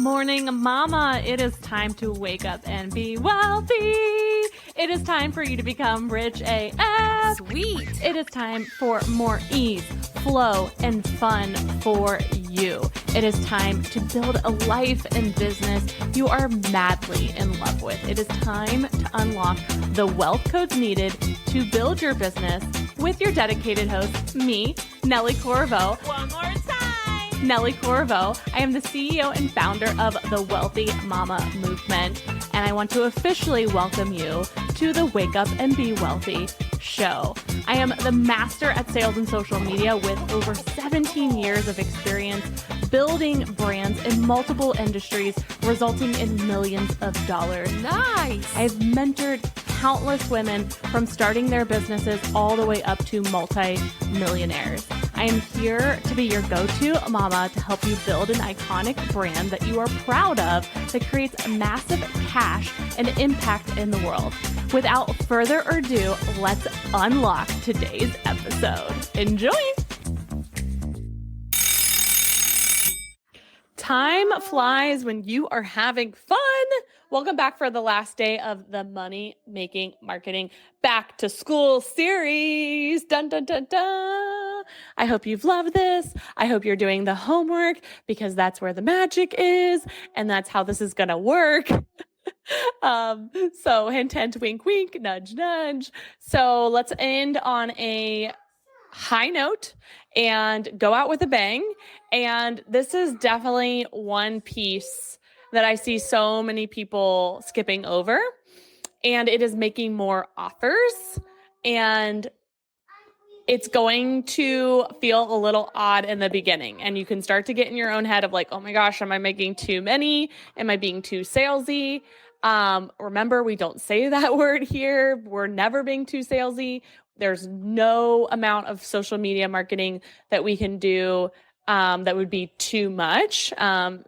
morning, mama. It is time to wake up and be wealthy. It is time for you to become rich AF. Sweet. It is time for more ease, flow, and fun for you. It is time to build a life and business you are madly in love with. It is time to unlock the wealth codes needed to build your business with your dedicated host, me, Nellie Corvo. One more time. Nellie Corvo. I am the CEO and founder of the Wealthy Mama Movement, and I want to officially welcome you to the Wake Up and Be Wealthy show. I am the master at sales and social media with over 17 years of experience building brands in multiple industries, resulting in millions of dollars. Nice. I've mentored countless women from starting their businesses all the way up to multi-millionaires. I am here to be your go-to mama to help you build an iconic brand that you are proud of that creates massive cash and impact in the world. Without further ado, let's unlock today's episode. Enjoy! Time flies when you are having fun. Welcome back for the last day of the Money Making Marketing Back to School series. Dun, dun, dun, dun. I hope you've loved this. I hope you're doing the homework because that's where the magic is and that's how this is going to work. So hint, hint, wink, wink, nudge, nudge. So let's end on a high note and go out with a bang. And this is definitely one piece that I see so many people skipping over, and it is making more offers. And it's going to feel a little odd in the beginning. And you can start to get in your own head of like, oh my gosh, am I making too many? Am I being too salesy? Remember, we don't say that word here. We're never being too salesy. There's no amount of social media marketing that we can do that would be too much.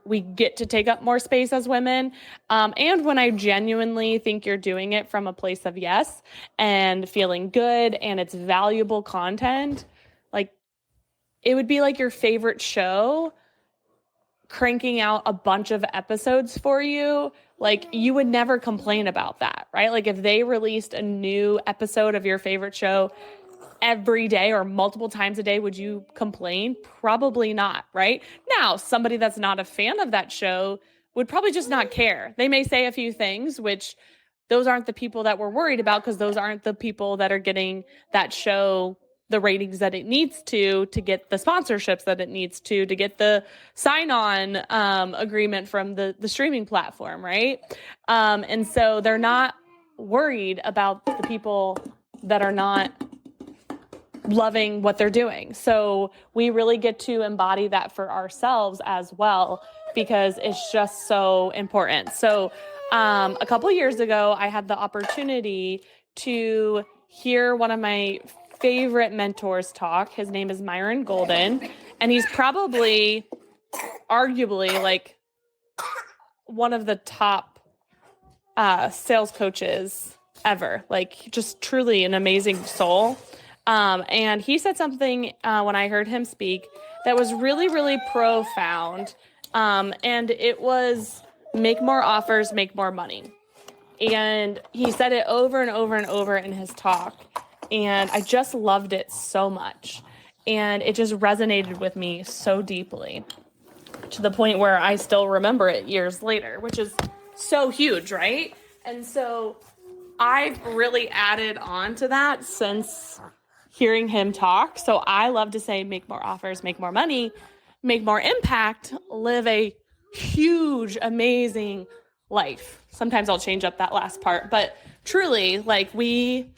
We get to take up more space as women. And when I genuinely think you're doing it from a place of yes and feeling good and it's valuable content, like it would be like your favorite show cranking out a bunch of episodes for you. Like you would never complain about that, right? Like if they released a new episode of your favorite show every day or multiple times a day, would you complain? Probably not, right? Now, somebody that's not a fan of that show would probably just not care. They may say a few things, which those aren't the people that we're worried about because those aren't the people that are getting that show the ratings that it needs to get the sponsorships that it needs to get the sign-on agreement from the streaming platform, right? And so they're not worried about the people that are not loving what they're doing. So we really get to embody that for ourselves as well, because it's just so important. So a couple years ago, I had the opportunity to hear one of my favorite mentors talk. His name is Myron Golden, and he's probably arguably like one of the top sales coaches ever, like just truly an amazing soul. And he said something when I heard him speak that was really, really profound. And it was make more offers, make more money. And he said it over and over and over in his talk. And I just loved it so much. And it just resonated with me so deeply to the point where I still remember it years later, which is so huge, right? And so I've really added on to that since hearing him talk. So I love to say, make more offers, make more money, make more impact, live a huge, amazing life. Sometimes I'll change up that last part, but truly, like we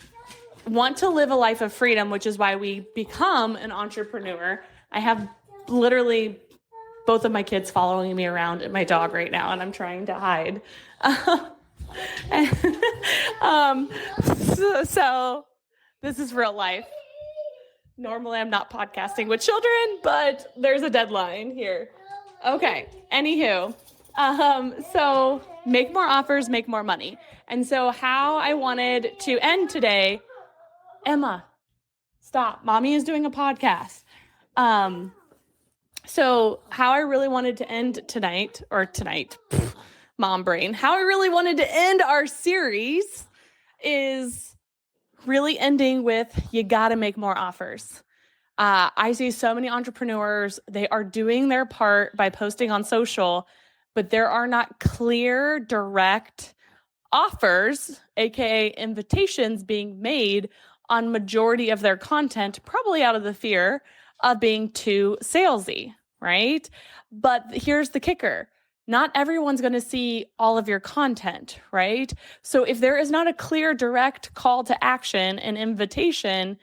want to live a life of freedom, which is why we become an entrepreneur. I have literally both of my kids following me around and my dog right now, and I'm trying to hide. So this is real life. Normally I'm not podcasting with children, but there's a deadline here. Okay. Anywho, so make more offers, make more money. And so how I wanted to end today, Emma, stop. Mommy is doing a podcast. So how I really wanted to end tonight, mom brain, how I really wanted to end our series is really ending with you got to make more offers. I see so many entrepreneurs, they are doing their part by posting on social, but there are not clear, direct offers, aka invitations being made on majority of their content, probably out of the fear of being too salesy, right? But here's the kicker. Not everyone's going to see all of your content, right? So if there is not a clear, direct call to action and invitation,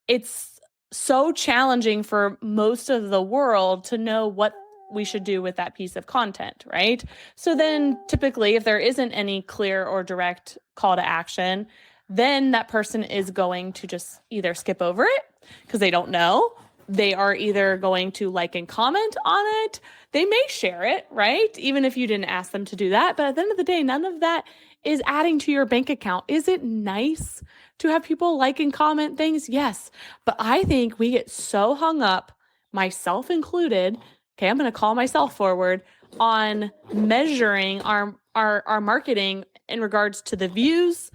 it's so challenging for most of the world to know what we should do with that piece of content, right? So then typically, if there isn't any clear or direct call to action, then that person is going to just either skip over it because they don't know. They are either going to like and comment on it. They may share it, right? Even if you didn't ask them to do that. But at the end of the day, none of that is adding to your bank account. Is it nice to have people like and comment things? Yes. But I think we get so hung up, myself included. Okay, I'm going to call myself forward on measuring our marketing in regards to the views,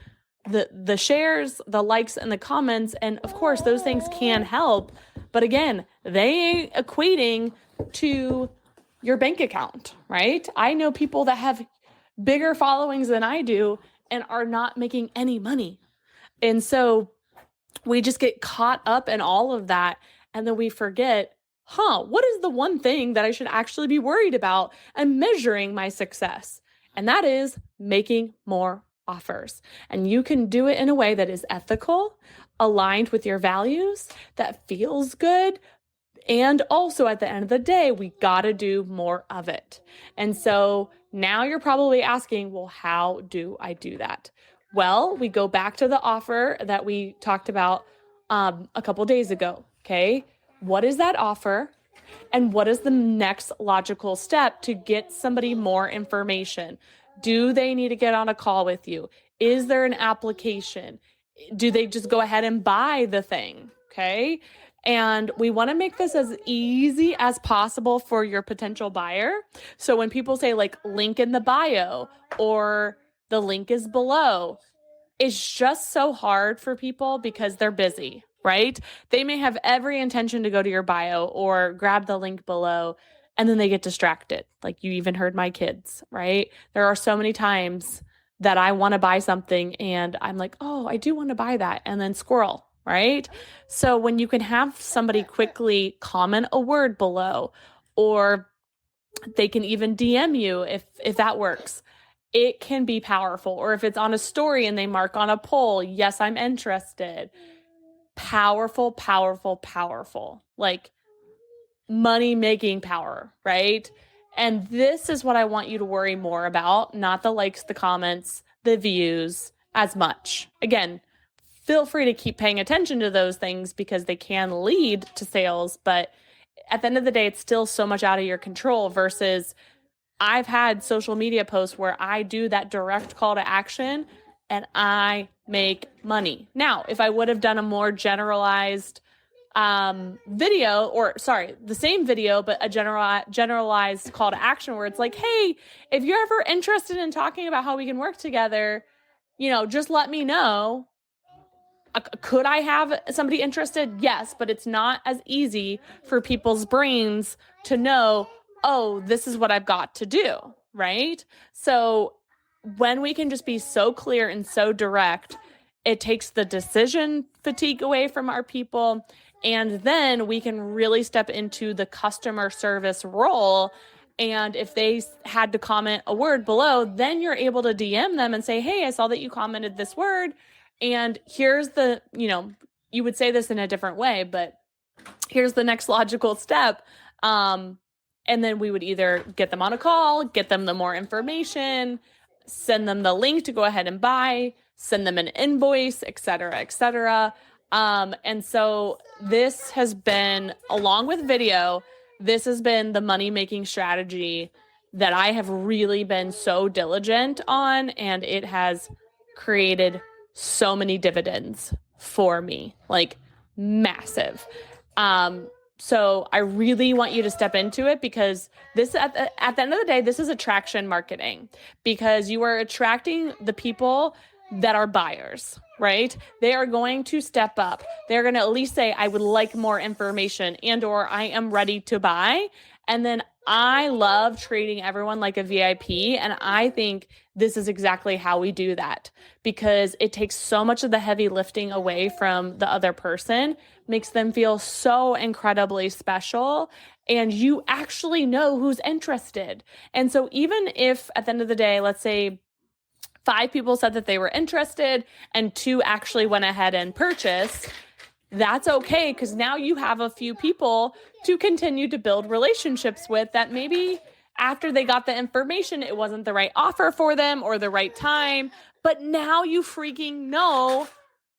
the shares, the likes, and the comments. And of course, those things can help. But again, they ain't equating to your bank account, right? I know people that have bigger followings than I do and are not making any money. And so we just get caught up in all of that. And then we forget, what is the one thing that I should actually be worried about and measuring my success? And that is making more offers. And you can do it in a way that is ethical, aligned with your values, that feels good. And also at the end of the day, we got to do more of it. And so now you're probably asking, well, how do I do that? Well, we go back to the offer that we talked about a couple days ago. Okay. What is that offer? And what is the next logical step to get somebody more information? Do they need to get on a call with you? Is there an application? Do they just go ahead and buy the thing? Okay. And we want to make this as easy as possible for your potential buyer. So when people say like link in the bio or the link is below, it's just so hard for people because they're busy, right? They may have every intention to go to your bio or grab the link below, and then they get distracted. Like you even heard my kids, right? There are so many times that I want to buy something and I'm like, oh, I do want to buy that. And then squirrel, right? So when you can have somebody quickly comment a word below, or they can even DM you if that works, it can be powerful. Or if it's on a story and they mark on a poll, yes, I'm interested. Powerful, powerful, powerful. Like money making power, right? And this is what I want you to worry more about, not the likes, the comments, the views as much. Again, feel free to keep paying attention to those things because they can lead to sales. But at the end of the day, it's still so much out of your control versus I've had social media posts where I do that direct call to action and I make money. Now, if I would have done a more generalized video, or sorry, the same video, but a generalized call to action where it's like, hey, if you're ever interested in talking about how we can work together, just let me know. Could I have somebody interested? Yes, but it's not as easy for people's brains to know, oh, this is what I've got to do, right? So when we can just be so clear and so direct, it takes the decision fatigue away from our people. And then we can really step into the customer service role. And if they had to comment a word below, then you're able to DM them and say, hey, I saw that you commented this word. And here's the, you would say this in a different way, but here's the next logical step. And then we would either get them on a call, get them the more information, send them the link to go ahead and buy, send them an invoice, et cetera, et cetera. And so this has been, along with video, this has been the money-making strategy that I have really been so diligent on, and it has created so many dividends for me, like massive. So I really want you to step into it, because this at the end of the day, this is attraction marketing, because you are attracting the people that are buyers, right? They are going to step up. They're going to at least say, I would like more information, and or I am ready to buy. And then I love treating everyone like a VIP. And I think this is exactly how we do that, because it takes so much of the heavy lifting away from the other person, makes them feel so incredibly special, and you actually know who's interested. And so even if at the end of the day, let's say 5 people said that they were interested and 2 actually went ahead and purchased, that's okay, because now you have a few people to continue to build relationships with that maybe after they got the information, it wasn't the right offer for them or the right time, but now you freaking know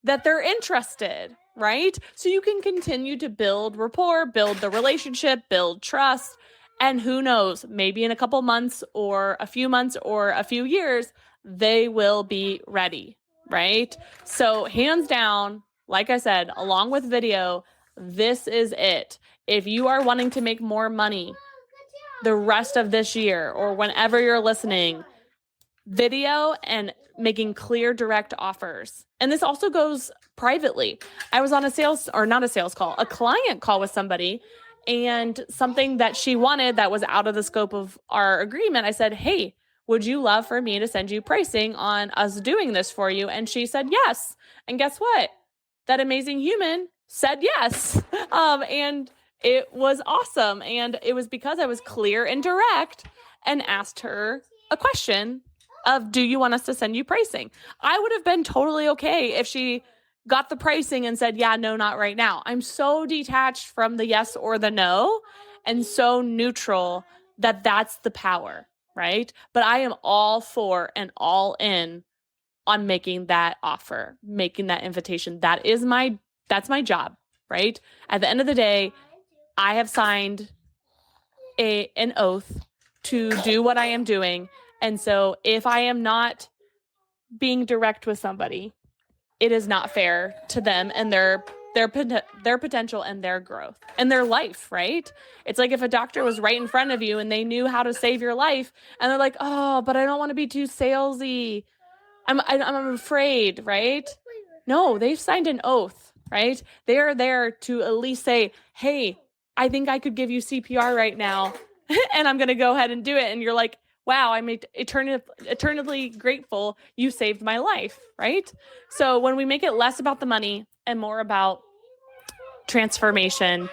that they're interested, right? So you can continue to build rapport, build the relationship, build trust, and who knows, maybe in a couple months or a few years, they will be ready, right? So hands down, like I said, along with video, this is it. If you are wanting to make more money the rest of this year or whenever you're listening, video and making clear direct offers. And this also goes privately. I was on a client call with somebody, and something that she wanted that was out of the scope of our agreement. I said, hey, would you love for me to send you pricing on us doing this for you? And she said yes. And guess what? That amazing human said yes. And it was awesome. And it was because I was clear and direct and asked her a question of, do you want us to send you pricing? I would have been totally okay if she got the pricing and said, yeah, no, not right now. I'm so detached from the yes or the no, and so neutral that that's the power, right? But I am all for and all in on making that offer, making that invitation. That's my job, right? At the end of the day, I have signed an oath to do what I am doing. And so if I am not being direct with somebody, it is not fair to them and their potential and their growth and their life, right? It's like if a doctor was right in front of you and they knew how to save your life, and they're like, oh, but I don't want to be too salesy. I'm afraid, right? No, they've signed an oath, right? They are there to at least say, hey, I think I could give you CPR right now, and I'm going to go ahead and do it. And you're like, wow, I'm eternally grateful you saved my life, right? So when we make it less about the money and more about transformation,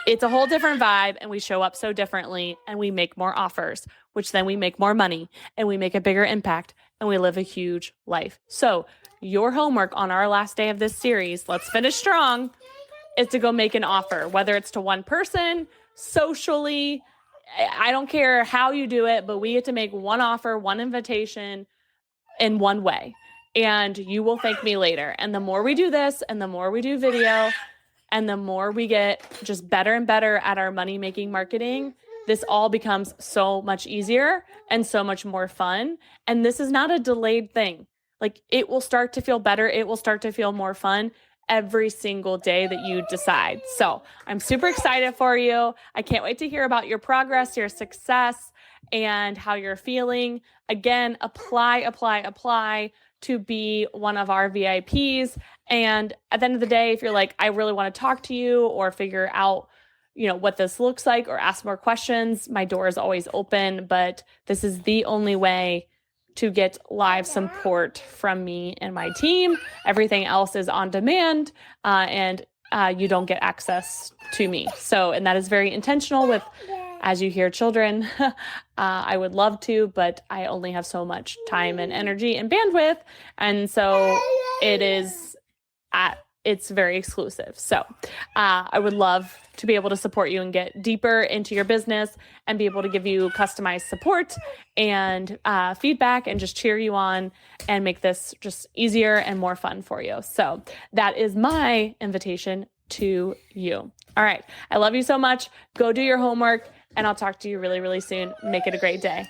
it's a whole different vibe, and we show up so differently, and we make more offers, which then we make more money, and we make a bigger impact, and we live a huge life. So your homework on our last day of this series, let's finish strong, is to go make an offer, whether it's to one person, socially. I don't care how you do it, but we get to make one offer, one invitation in one way, and you will thank me later. And the more we do this, and the more we do video, and the more we get just better and better at our money-making marketing, this all becomes so much easier and so much more fun. And this is not a delayed thing. Like, it will start to feel better. It will start to feel more fun every single day that you decide. So I'm super excited for you. I can't wait to hear about your progress, your success, and how you're feeling. Again, apply to be one of our VIPs. And at the end of the day, if you're like, I really want to talk to you or figure out, what this looks like or ask more questions, my door is always open. But this is the only way to get live support from me and my team. Everything else is on demand, and you don't get access to me. So, and that is very intentional with, as you hear children, I would love to, but I only have so much time and energy and bandwidth. And so it's very exclusive. So I would love to be able to support you and get deeper into your business and be able to give you customized support and feedback and just cheer you on and make this just easier and more fun for you. So that is my invitation to you. All right. I love you so much. Go do your homework, and I'll talk to you really, really soon. Make it a great day.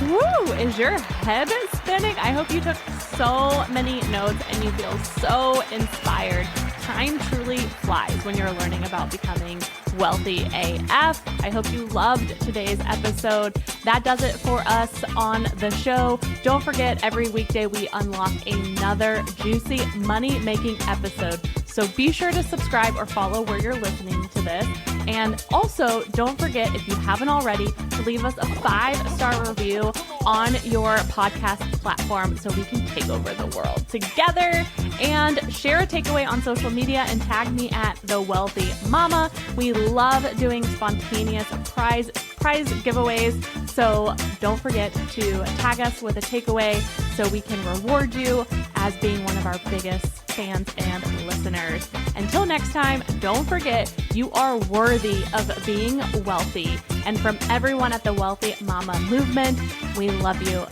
Woo! Is your head spinning? I hope you took so many notes and you feel so inspired. Time truly flies when you're learning about becoming wealthy AF. I hope you loved today's episode. That does it for us on the show. Don't forget, every weekday we unlock another juicy money-making episode. So be sure to subscribe or follow where you're listening to this. And also, don't forget, if you haven't already, to leave us a 5-star review on your podcast platform so we can take over the world together. And share a takeaway on social media and tag me at The Wealthy Mama. We love doing spontaneous prize giveaways. So don't forget to tag us with a takeaway so we can reward you as being one of our biggest fans and listeners. Until next time, don't forget, you are worthy of being wealthy. And from everyone at the Wealthy Mama movement, we love you